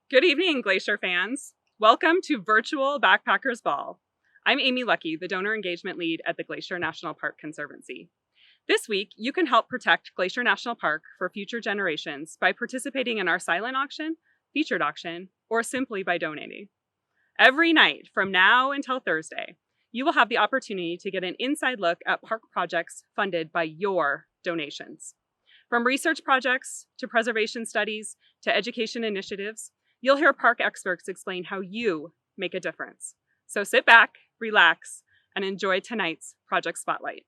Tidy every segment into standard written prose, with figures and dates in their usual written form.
Good evening, Glacier fans. Welcome to Virtual Backpackers Ball. I'm Amy Lucke, the Donor Engagement Lead at the Glacier National Park Conservancy. This week, you can help protect Glacier National Park for future generations by participating in our silent auction, featured auction, or simply by donating. Every night from now until Thursday, you will have the opportunity to get an inside look at park projects funded by your donations. From research projects to preservation studies to education initiatives, you'll hear park experts explain how you make a difference. So sit back, relax, and enjoy tonight's Project Spotlight.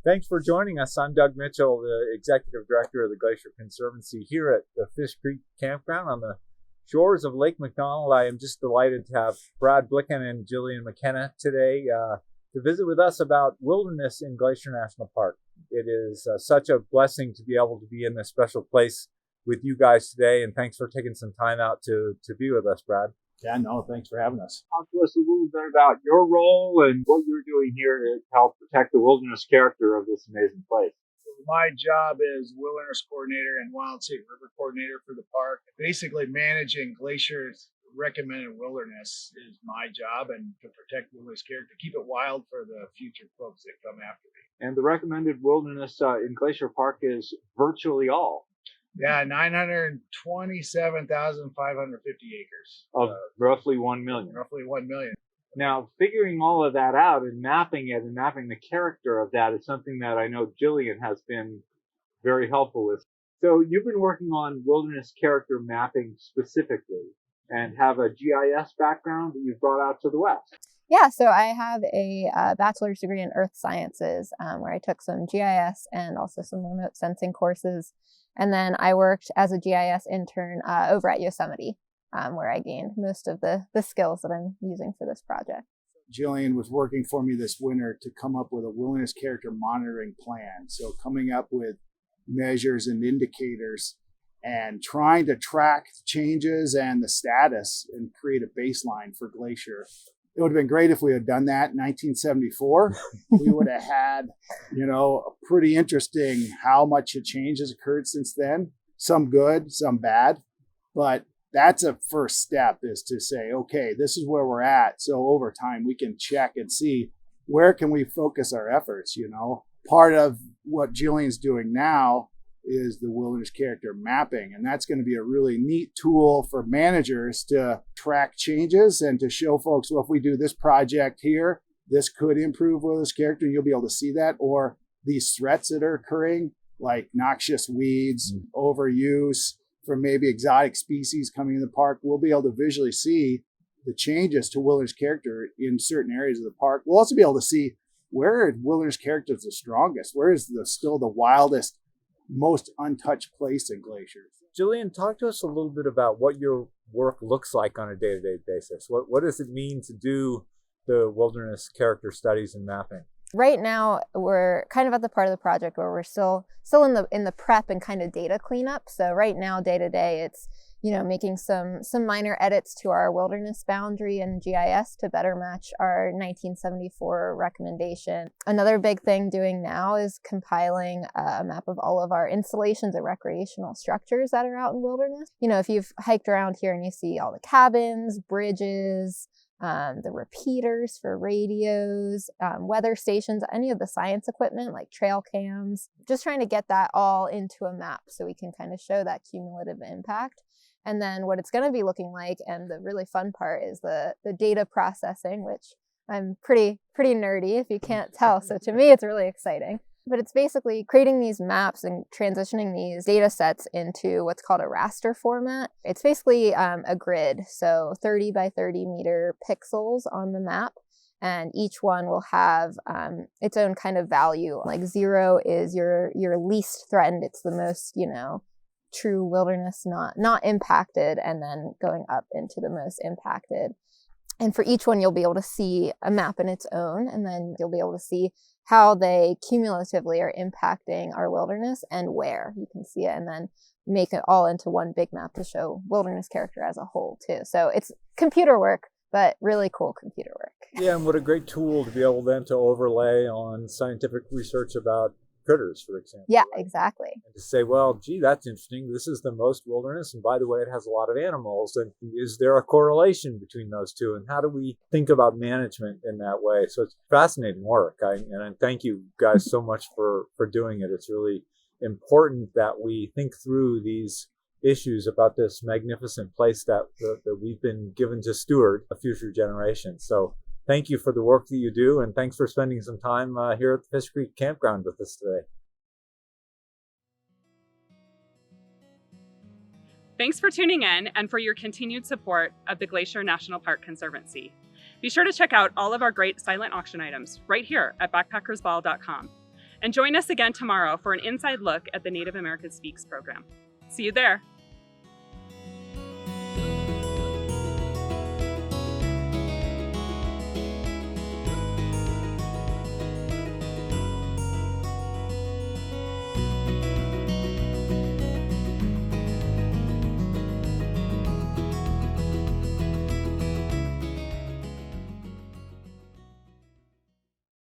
Thanks for joining us. I'm Doug Mitchell, the Executive Director of the Glacier Conservancy here at the Fish Creek Campground on the shores of Lake McDonald. I am just delighted to have Brad Blickhan and Jillian McKenna today to visit with us about wilderness in Glacier National Park. It is such a blessing to be able to be in this special place with you guys today, and thanks for taking some time out to be with us, Brad. Yeah, no, thanks for having us. Talk to us a little bit about your role and what you're doing here to help protect the wilderness character of this amazing place. My job is wilderness coordinator and wild state river coordinator for the park. Basically, managing Glacier's recommended wilderness is my job, and to protect wilderness character, keep it wild for the future folks that come after me. And the recommended wilderness in Glacier Park is virtually all. Yeah, 927,550 acres. Of roughly 1 million. Roughly 1 million. Now, figuring all of that out and mapping it and mapping the character of that is something that I know Jillian has been very helpful with. So you've been working on wilderness character mapping specifically and have a GIS background that you've brought out to the West. Yeah, so I have a bachelor's degree in earth sciences where I took some GIS and also some remote sensing courses. And then I worked as a GIS intern over at Yosemite, where I gained most of the skills that I'm using for this project. Jillian was working for me this winter to come up with a wilderness character monitoring plan. So coming up with measures and indicators and trying to track changes and the status and create a baseline for Glacier. It would have been great if we had done that in 1974. We would have had, a pretty interesting how much a change has occurred since then. Some good, some bad. But that's a first step, is to say, okay, this is where we're at. So over time, we can check and see where can we focus our efforts, Part of what Jillian's doing now is the wilderness character mapping. And that's going to be a really neat tool for managers to track changes and to show folks, well, if we do this project here, this could improve wilderness character, and you'll be able to see that. Or these threats that are occurring, like noxious weeds, overuse from maybe exotic species coming in the park, we'll be able to visually see the changes to wilderness character in certain areas of the park. We'll also be able to see where wilderness character is the strongest, where is still the wildest, most untouched place in Glacier. Jillian, talk to us a little bit about what your work looks like on a day-to-day basis. What does it mean to do the wilderness character studies and mapping? Right now, we're kind of at the part of the project where we're still in the prep and kind of data cleanup. So right now, day to day, it's making some minor edits to our wilderness boundary and GIS to better match our 1974 recommendation. Another big thing doing now is compiling a map of all of our installations and recreational structures that are out in wilderness. If you've hiked around here and you see all the cabins, bridges, the repeaters for radios, weather stations, any of the science equipment like trail cams, just trying to get that all into a map so we can kind of show that cumulative impact. And then what it's going to be looking like, and the really fun part, is the data processing, which I'm pretty nerdy if you can't tell. So to me, it's really exciting. But it's basically creating these maps and transitioning these data sets into what's called a raster format. It's basically a grid, so 30 by 30 meter pixels on the map. And each one will have its own kind of value. Like 0 is your least threatened. It's the most, true wilderness, not impacted, and then going up into the most impacted. And for each one, you'll be able to see a map in its own, and then you'll be able to see how they cumulatively are impacting our wilderness and where. You can see it and then make it all into one big map to show wilderness character as a whole, too. So it's computer work, but really cool computer work. Yeah, and what a great tool to be able then to overlay on scientific research about critters, for example. Yeah, right? exactly. And to say, well, gee, that's interesting. This is the most wilderness, and by the way, it has a lot of animals. And is there a correlation between those two? And how do we think about management in that way? So it's fascinating work. And thank you guys so much for doing it. It's really important that we think through these issues about this magnificent place that we've been given to steward a future generation. So thank you for the work that you do, and thanks for spending some time here at the Fish Creek Campground with us today. Thanks for tuning in and for your continued support of the Glacier National Park Conservancy. Be sure to check out all of our great silent auction items right here at BACKPACKER'SBall.com. And join us again tomorrow for an inside look at the Native American Speaks program. See you there.